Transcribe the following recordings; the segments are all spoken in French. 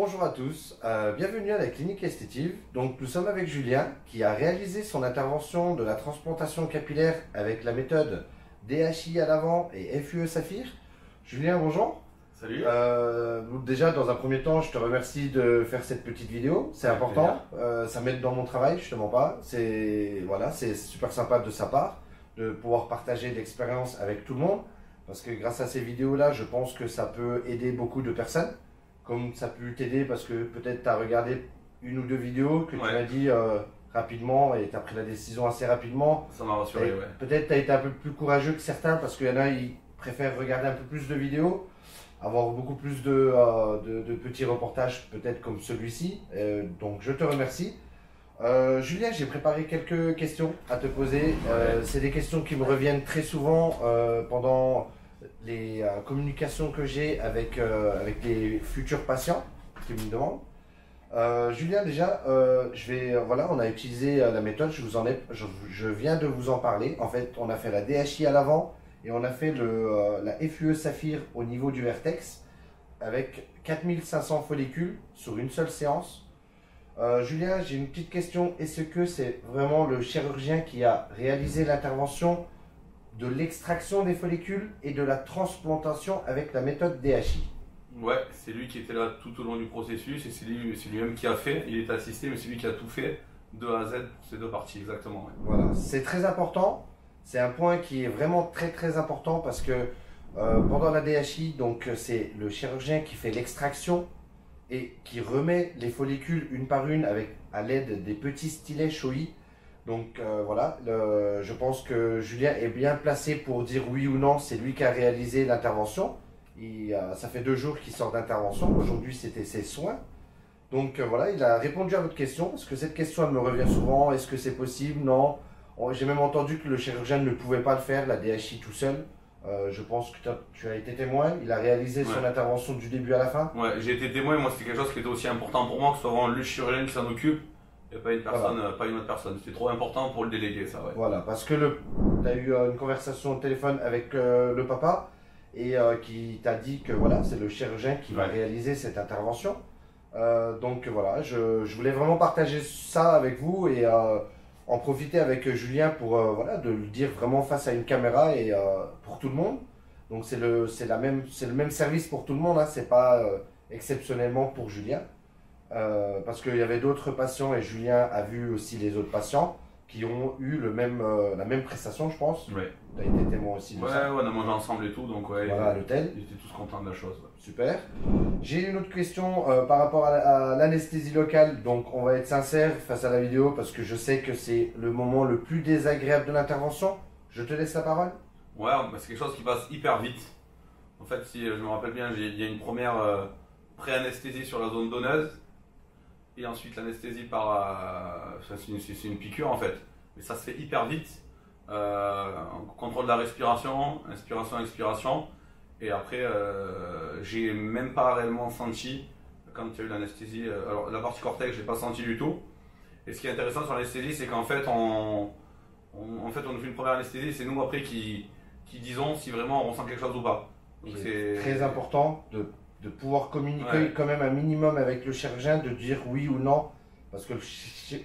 bonjour à tous, bienvenue à la clinique esthétive. Donc nous sommes avec Julien qui a réalisé son intervention de la transplantation capillaire avec la méthode DHI à l'avant et FUE Saphir. Julien, bonjour. Salut. Déjà dans un premier temps, je te remercie de faire cette petite vidéo, c'est important, ça m'aide dans mon travail, je te mens pas. C'est super sympa de sa part de pouvoir partager l'expérience avec tout le monde parce que grâce à ces vidéos là, je pense que ça peut aider beaucoup de personnes. Comme ça peut t'aider parce que peut-être tu as regardé une ou deux vidéos que tu m'as dit rapidement et tu as pris la décision assez rapidement. Ça m'a rassuré, ouais. Peut-être tu as été un peu plus courageux que certains parce qu'il y en a, ils préfèrent regarder un peu plus de vidéos, avoir beaucoup plus de petits reportages peut-être comme celui-ci. Donc je te remercie. Julien, j'ai préparé quelques questions à te poser. C'est des questions qui me reviennent très souvent pendant les communications que j'ai avec les futurs patients qui me demandent. Julien, déjà, on a utilisé la méthode, je viens de vous en parler. En fait, on a fait la DHI à l'avant et on a fait la FUE Saphir au niveau du vertex avec 4500 follicules sur une seule séance. Julien, j'ai une petite question. Est-ce que c'est vraiment le chirurgien qui a réalisé l'intervention de l'extraction des follicules et de la transplantation avec la méthode DHI? Ouais, c'est lui qui était là tout au long du processus et c'est lui-même qui a fait. Il était assisté, mais c'est lui qui a tout fait de A à Z pour ces deux parties, exactement. Ouais. Voilà, c'est très important. C'est un point qui est vraiment très important parce que pendant la DHI, donc c'est le chirurgien qui fait l'extraction et qui remet les follicules une par une à l'aide des petits stylets Shoei. Donc je pense que Julien est bien placé pour dire oui ou non, c'est lui qui a réalisé l'intervention. Ça fait 2 jours qu'il sort d'intervention, aujourd'hui c'était ses soins. Donc il a répondu à votre question, parce que cette question elle me revient souvent, est-ce que c'est possible? Non. J'ai même entendu que le chirurgien ne pouvait pas le faire, la DHI tout seul. Je pense que tu as été témoin, il a réalisé son intervention du début à la fin. Ouais, j'ai été témoin, moi c'était quelque chose qui était aussi important pour moi, que ce soit vraiment le chirurgien qui s'en occupe. Il n'y a pas une personne, pas une autre personne. C'était trop important pour le déléguer, ça, ouais. Voilà, parce que tu as eu une conversation au téléphone avec le papa et qui t'a dit que voilà, c'est le chirurgien qui va réaliser cette intervention. Donc voilà, je voulais vraiment partager ça avec vous et en profiter avec Julien pour de le dire vraiment face à une caméra et pour tout le monde. Donc c'est le même service pour tout le monde, hein, c'est pas exceptionnellement pour Julien. Parce qu'il y avait d'autres patients et Julien a vu aussi les autres patients qui ont eu la même prestation, je pense. Ouais. Tu as été témoin aussi de ça. Ouais, on a mangé ensemble et tout, donc ouais. Voilà, à l'hôtel. Ils étaient tous contents de la chose. Ouais. Super. J'ai une autre question par rapport à l'anesthésie locale. Donc on va être sincère face à la vidéo parce que je sais que c'est le moment le plus désagréable de l'intervention. Je te laisse la parole. Ouais, c'est quelque chose qui passe hyper vite. En fait, si je me rappelle bien, il y a une première pré-anesthésie sur la zone donneuse. Et ensuite l'anesthésie c'est une piqûre en fait, mais ça se fait hyper vite. Contrôle de la respiration, inspiration, expiration, et après j'ai même pas réellement senti quand il y a eu l'anesthésie. Alors la partie cortex je l'ai pas senti du tout. Et ce qui est intéressant sur l'anesthésie, c'est qu'en fait on fait une première anesthésie, c'est nous après qui disons si vraiment on ressent quelque chose ou pas. C'est très important de pouvoir communiquer quand même un minimum avec le chirurgien, de dire oui ou non, parce que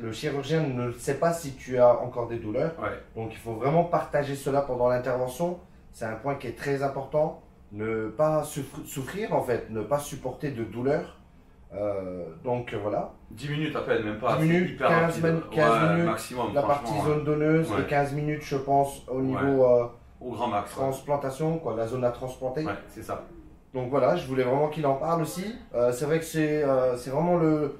le chirurgien ne sait pas si tu as encore des douleurs. Donc il faut vraiment partager cela pendant l'intervention. C'est un point qui est très important. Ne pas souffrir en fait, ne pas supporter de douleur. Donc voilà. 10 minutes à peine, même pas. 10 minutes, 15 minutes maximum, la partie zone donneuse et 15 minutes je pense au niveau au grand max, transplantation, quoi, la zone à transplanter. Ouais, c'est ça. Donc voilà, je voulais vraiment qu'il en parle aussi. C'est vrai que c'est vraiment le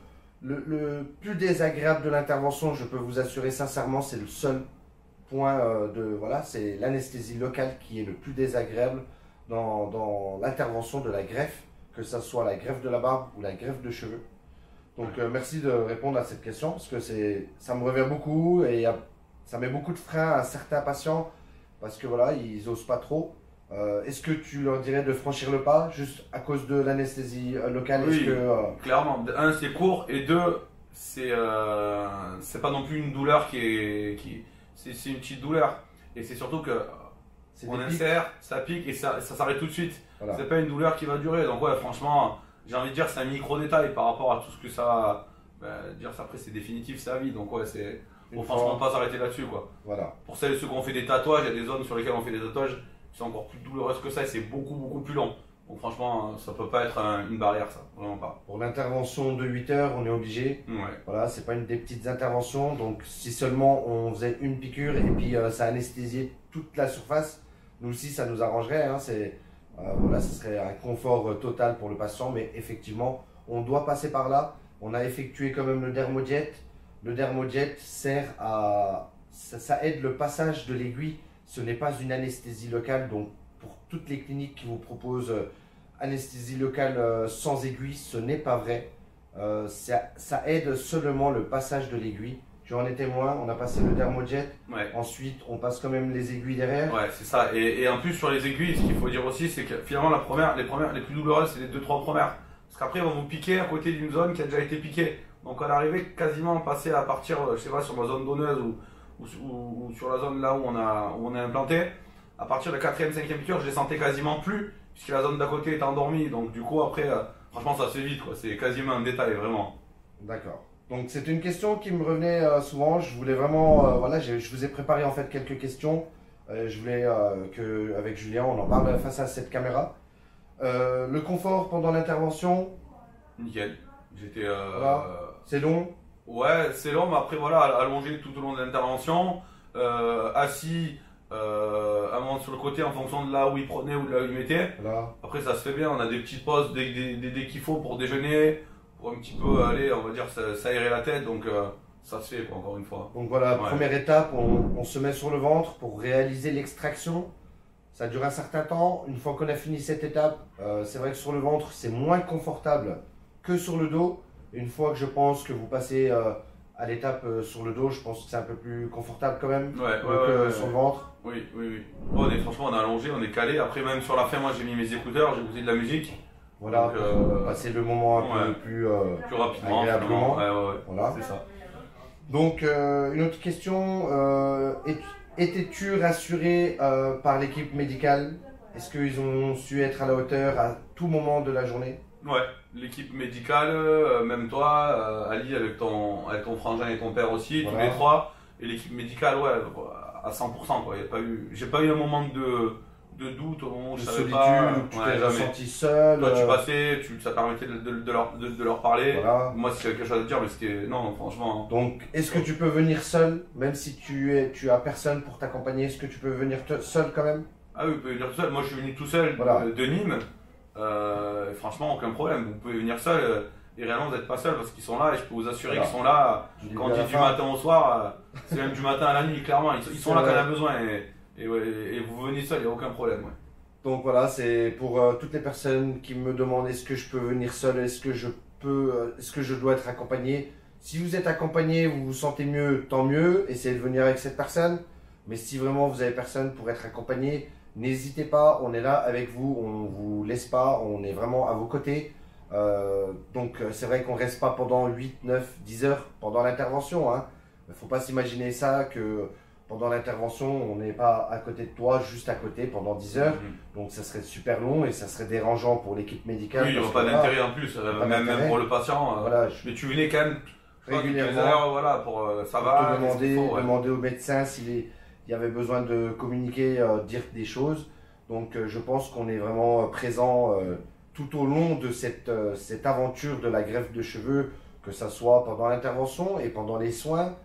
plus désagréable de l'intervention, je peux vous assurer sincèrement, c'est le seul point c'est l'anesthésie locale qui est le plus désagréable dans l'intervention de la greffe, que ce soit la greffe de la barbe ou la greffe de cheveux. Donc merci de répondre à cette question parce que ça me revient beaucoup et ça met beaucoup de freins à certains patients parce que voilà, ils osent pas trop. Est-ce que tu leur dirais de franchir le pas juste à cause de l'anesthésie locale? Oui, clairement. Un, c'est court et deux, c'est pas non plus une douleur c'est une petite douleur. Et c'est surtout que on insère, ça pique et ça s'arrête tout de suite. Voilà. C'est pas une douleur qui va durer. Donc ouais, franchement, j'ai envie de dire, c'est un micro-détail par rapport à tout ce que ça. Dire ça après, c'est définitif, c'est à vie. Donc, ouais, c'est. Faut franchement pas s'arrêter là-dessus, quoi. Voilà. Pour celles et ceux qui ont fait des tatouages, il y a des zones sur lesquelles on fait des tatouages qui sont encore plus douloureuses que ça et c'est beaucoup, beaucoup plus long. Donc, franchement, ça peut pas être une barrière, ça. Vraiment pas. Pour l'intervention de 8 heures, on est obligé. Ouais. Voilà, c'est pas une des petites interventions. Donc, si seulement on faisait une piqûre et puis ça anesthésiait toute la surface, nous aussi, ça nous arrangerait. Hein, voilà, ce serait un confort total pour le patient. Mais effectivement, on doit passer par là. On a effectué quand même le dermodiète. Le dermodiète sert à. Ça aide le passage de l'aiguille. Ce n'est pas une anesthésie locale. Donc, pour toutes les cliniques qui vous proposent anesthésie locale sans aiguille, ce n'est pas vrai. Ça aide seulement le passage de l'aiguille. J'en ai témoin, on a passé le dermodiète. Ouais. Ensuite, on passe quand même les aiguilles derrière. Ouais, c'est ça. Et en plus, sur les aiguilles, ce qu'il faut dire aussi, c'est que finalement, les plus douloureuses, c'est les 2-3 premières. Parce qu'après, ils vont vous piquer à côté d'une zone qui a déjà été piquée. Donc, à l'arrivée, quasiment passer à partir, je sais pas, sur ma zone donneuse ou sur la zone là où on est implanté, à partir de la 4e, 5e piqûre, je les sentais quasiment plus, puisque la zone d'à côté est endormie. Donc, du coup, après, franchement, ça se fait vite, quoi. C'est quasiment un détail, vraiment. D'accord. Donc, c'est une question qui me revenait souvent. Je voulais vraiment. Voilà, je vous ai préparé en fait quelques questions. Je voulais qu'avec Julien, on en parle face à cette caméra. Le confort pendant l'intervention. Nickel. J'étais. Voilà. C'est long. Ouais, c'est long, mais après, voilà, allongé tout au long de l'intervention, assis, un moment sur le côté en fonction de là où il prenait ou de là où il mettait. Voilà. Après, ça se fait bien, on a des petites pauses dès qu'il faut pour déjeuner, pour un petit peu aller, on va dire, s'aérer la tête, donc ça se fait, quoi, encore une fois. Donc voilà, Ouais. première étape, on se met sur le ventre pour réaliser l'extraction. Ça dure un certain temps. Une fois qu'on a fini cette étape, c'est vrai que sur le ventre, c'est moins confortable que sur le dos. Une fois que je pense que vous passez à l'étape sur le dos, je pense que c'est un peu plus confortable quand même Ouais, sur le ventre. Oui. Bon, franchement, on est allongé, on est calé. Après, même sur la fin, moi, j'ai mis mes écouteurs, j'ai écouté de la musique. Voilà, Donc, pour passer le moment un peu ouais. plus Plus rapidement, agréablement. finalement. Ouais. Voilà. C'est ça. Donc, une autre question. Étais-tu rassuré par l'équipe médicale? Est-ce qu'ils ont su être à la hauteur à tout moment de la journée? Ouais, l'équipe médicale, même toi, Ali avec ton frangin et ton père aussi, Voilà. tous les trois, et l'équipe médicale, ouais, à 100%, quoi. J'ai pas eu un moment de doute au moment où De je savais solitude, pas. où tu Ouais, t'es jamais. ressenti seul. Toi, tu passais, ça permettait de leur parler. Voilà. Moi, si quelque chose à dire, mais c'était. Non, franchement. Donc, est-ce que tu peux venir seul, même si tu as personne pour t'accompagner, est-ce que tu peux venir seul quand même? Ah oui, vous pouvez venir tout seul. Moi, je suis venu tout seul Voilà. de Nîmes. Franchement, aucun problème. Vous pouvez venir seul. Et réellement, vous n'êtes pas seul parce qu'ils sont là et je peux vous assurer Voilà. qu'ils sont là. Je Quand dis on à dit la du fin. matin au soir, c'est même du matin à la nuit, clairement. Ils sont là quand vrai. on a besoin et vous venez seul, il n'y a aucun problème. Ouais. Donc voilà, c'est pour toutes les personnes qui me demandent est-ce que je peux venir seul, est-ce que je dois être accompagné. Si vous êtes accompagné, vous vous sentez mieux, tant mieux, essayez de venir avec cette personne. Mais si vraiment vous avez personne pour être accompagné, n'hésitez pas, on est là avec vous, on vous laisse pas, on est vraiment à vos côtés. Donc c'est vrai qu'on reste pas pendant 8, 9, 10 heures pendant l'intervention. Hein. Il ne faut pas s'imaginer ça que pendant l'intervention, on n'est pas à côté de toi, juste à côté pendant 10 heures. Donc ça serait super long et ça serait dérangeant pour l'équipe médicale. Oui, il n'y parce aura pas que, d'intérêt en plus, pas même d'intérêt. pour le patient. Voilà, Mais tu venais quand même régulièrement. toutes les heures, voilà, pour ça Pour va. te qu'est-ce qu'il faut, ouais. demander au médecin s'il y avait besoin de communiquer, dire des choses. Donc je pense qu'on est vraiment présent tout au long de cette aventure de la greffe de cheveux, que ça soit pendant l'intervention et pendant les soins.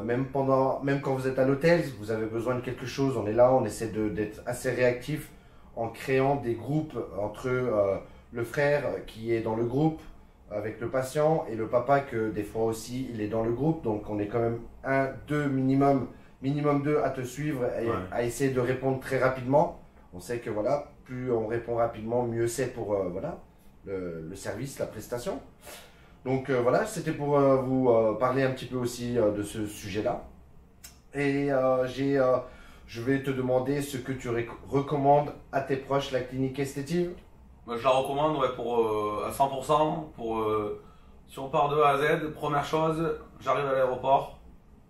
Même quand vous êtes à l'hôtel, vous avez besoin de quelque chose, on est là, on essaie d'être assez réactif en créant des groupes entre le frère qui est dans le groupe avec le patient et le papa que des fois aussi il est dans le groupe. Donc on est quand même deux minimum deux à te suivre et Ouais. à essayer de répondre très rapidement. On sait que voilà, plus on répond rapidement, mieux c'est pour voilà, le service, la prestation. Donc voilà, c'était pour vous parler un petit peu aussi de ce sujet-là. Et je vais te demander ce que tu recommandes à tes proches, la clinique esthétive. Moi, je la recommande ouais, à 100%. Si on part de A à Z, première chose, j'arrive à l'aéroport.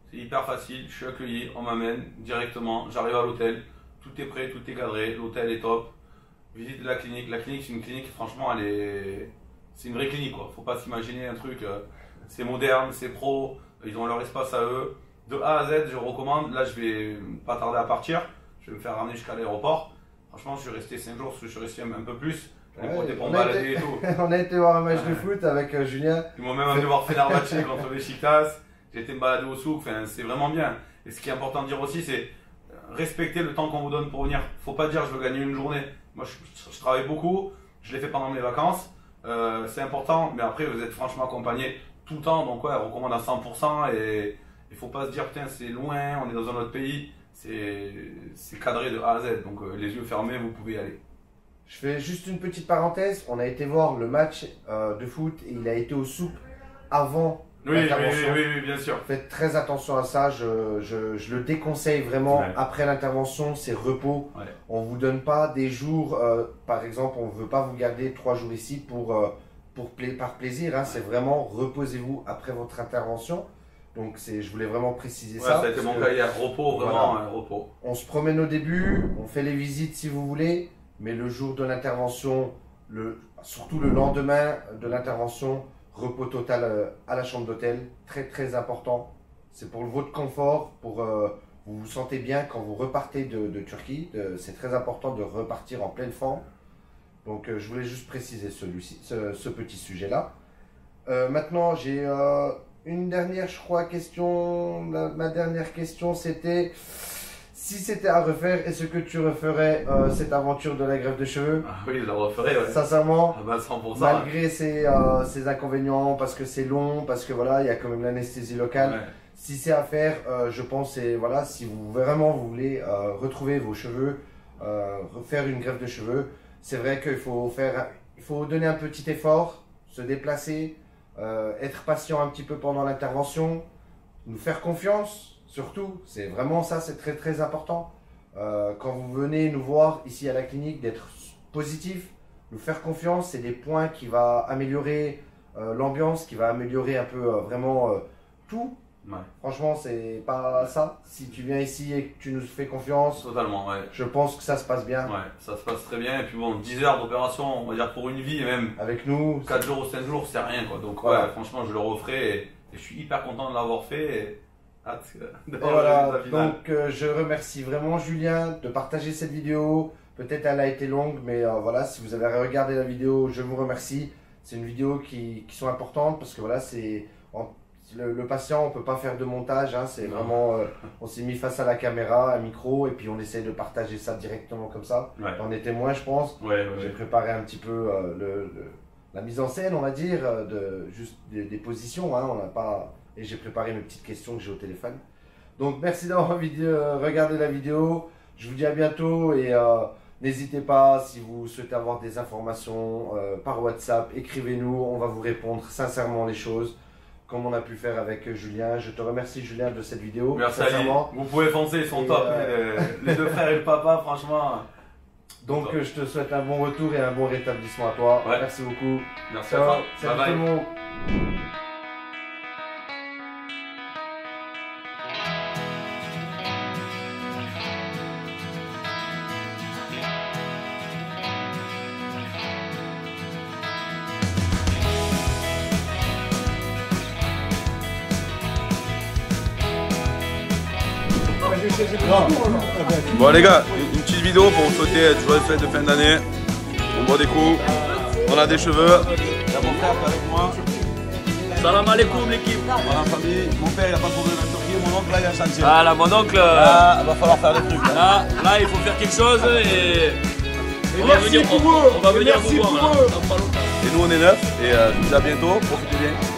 C'est hyper facile, je suis accueilli, on m'amène directement, j'arrive à l'hôtel. Tout est prêt, tout est cadré, l'hôtel est top. Visite de la clinique. La clinique, c'est une clinique, franchement, c'est une vraie clinique, quoi. Faut pas s'imaginer un truc, c'est moderne, c'est pro, ils ont leur espace à eux. De A à Z, je recommande. Là, je vais pas tarder à partir. Je vais me faire ramener jusqu'à l'aéroport. Franchement, je suis resté 5 jours, parce que je suis resté un peu plus. Pour me balader et tout. On a été voir un match de foot avec Julien. Ils m'ont même amené voir Fenerbahçe contre Beşiktaş. J'ai été me balader au souk, enfin, c'est vraiment bien. Et ce qui est important de dire aussi, c'est respecter le temps qu'on vous donne pour venir. Faut pas dire je veux gagner une journée. Moi, je travaille beaucoup, je l'ai fait pendant mes vacances. C'est important, mais après, vous êtes franchement accompagné tout le temps. Donc, ouais, on recommande à 100%. Et il faut pas se dire, putain, c'est loin, on est dans un autre pays. C'est cadré de A à Z. Donc, les yeux fermés, vous pouvez y aller. Je fais juste une petite parenthèse. On a été voir le match de foot et il a été au souk avant l'intervention. Oui, bien sûr. Faites très attention à ça. Je le déconseille vraiment. Ouais. Après l'intervention, c'est repos. Ouais. On ne vous donne pas des jours. Par exemple, on ne veut pas vous garder 3 jours ici par plaisir. Hein. C'est vraiment reposez-vous après votre intervention. Donc je voulais vraiment préciser ça. Ça a été mon cas hier. Repos, vraiment, voilà. Repos. On se promène au début, on fait les visites si vous voulez. Mais le jour de l'intervention, surtout le lendemain de l'intervention, repos total à la chambre d'hôtel, très très important. C'est pour votre confort, pour vous vous sentez bien quand vous repartez de Turquie. C'est très important de repartir en pleine forme. Donc je voulais juste préciser ce petit sujet-là. Maintenant, j'ai une dernière, je crois, question. Ma dernière question, c'était... Si c'était à refaire, est-ce que tu referais cette aventure de la greffe de cheveux? Ah oui, je la referais, ouais. Sincèrement, 100%, malgré ses inconvénients, parce que c'est long, parce que voilà, il y a quand même l'anesthésie locale. Ouais. Si c'est à faire, je pense, voilà, si vous vraiment vous voulez retrouver vos cheveux, refaire une greffe de cheveux, c'est vrai qu'il faut donner un petit effort, se déplacer, être patient un petit peu pendant l'intervention, nous faire confiance. Surtout, c'est vraiment ça, c'est très très important. Quand vous venez nous voir ici à la clinique, d'être positif, nous faire confiance, c'est des points qui vont améliorer l'ambiance, qui va améliorer un peu vraiment tout. Ouais. Franchement, c'est pas ça. Si tu viens ici et que tu nous fais confiance, totalement, ouais. Je pense que ça se passe bien. Ouais, ça se passe très bien. Et puis bon, 10 heures d'opération, on va dire pour une vie, et même avec nous, 4 jours ou 5 jours, c'est rien, quoi. Donc voilà. Ouais, franchement, je le referai et je suis hyper content de l'avoir fait. Voilà, donc je remercie vraiment Julien de partager cette vidéo. Peut-être elle a été longue, mais voilà, si vous avez regardé la vidéo, je vous remercie. C'est une vidéo qui sont importantes parce que voilà, c'est le patient, on peut pas faire de montage, hein, c'est vraiment, on s'est mis face à la caméra, un micro, et puis on essaie de partager ça directement comme ça. Ouais. On est témoin, je pense. J'ai préparé un petit peu la mise en scène, on va dire, juste des positions, hein, on n'a pas... Et j'ai préparé mes petites questions que j'ai au téléphone. Donc merci d'avoir regardé la vidéo. Je vous dis à bientôt et n'hésitez pas si vous souhaitez avoir des informations par WhatsApp, écrivez-nous, on va vous répondre sincèrement les choses comme on a pu faire avec Julien. Je te remercie Julien de cette vidéo. Merci Ali. Vous pouvez foncer, ils sont top. Les 2 frères et le papa, franchement. Donc je te souhaite un bon retour et un bon rétablissement à toi. Ouais. Merci beaucoup. Merci à toi. Salut tout le monde. Bon les gars, une petite vidéo pour vous souhaiter joyeuses fêtes de fin d'année. On boit des coups, on a des cheveux. Il y a mon frère qui est avec moi. Salam alaikum l'équipe. Voilà famille, mon père il a pas de problème en Turquie, mon oncle là il a chantier. Ah là mon oncle, là, va falloir faire des trucs. Là il faut faire quelque chose et on va venir vous voir. Et nous on est 9 et je vous dis à bientôt, profitez bien.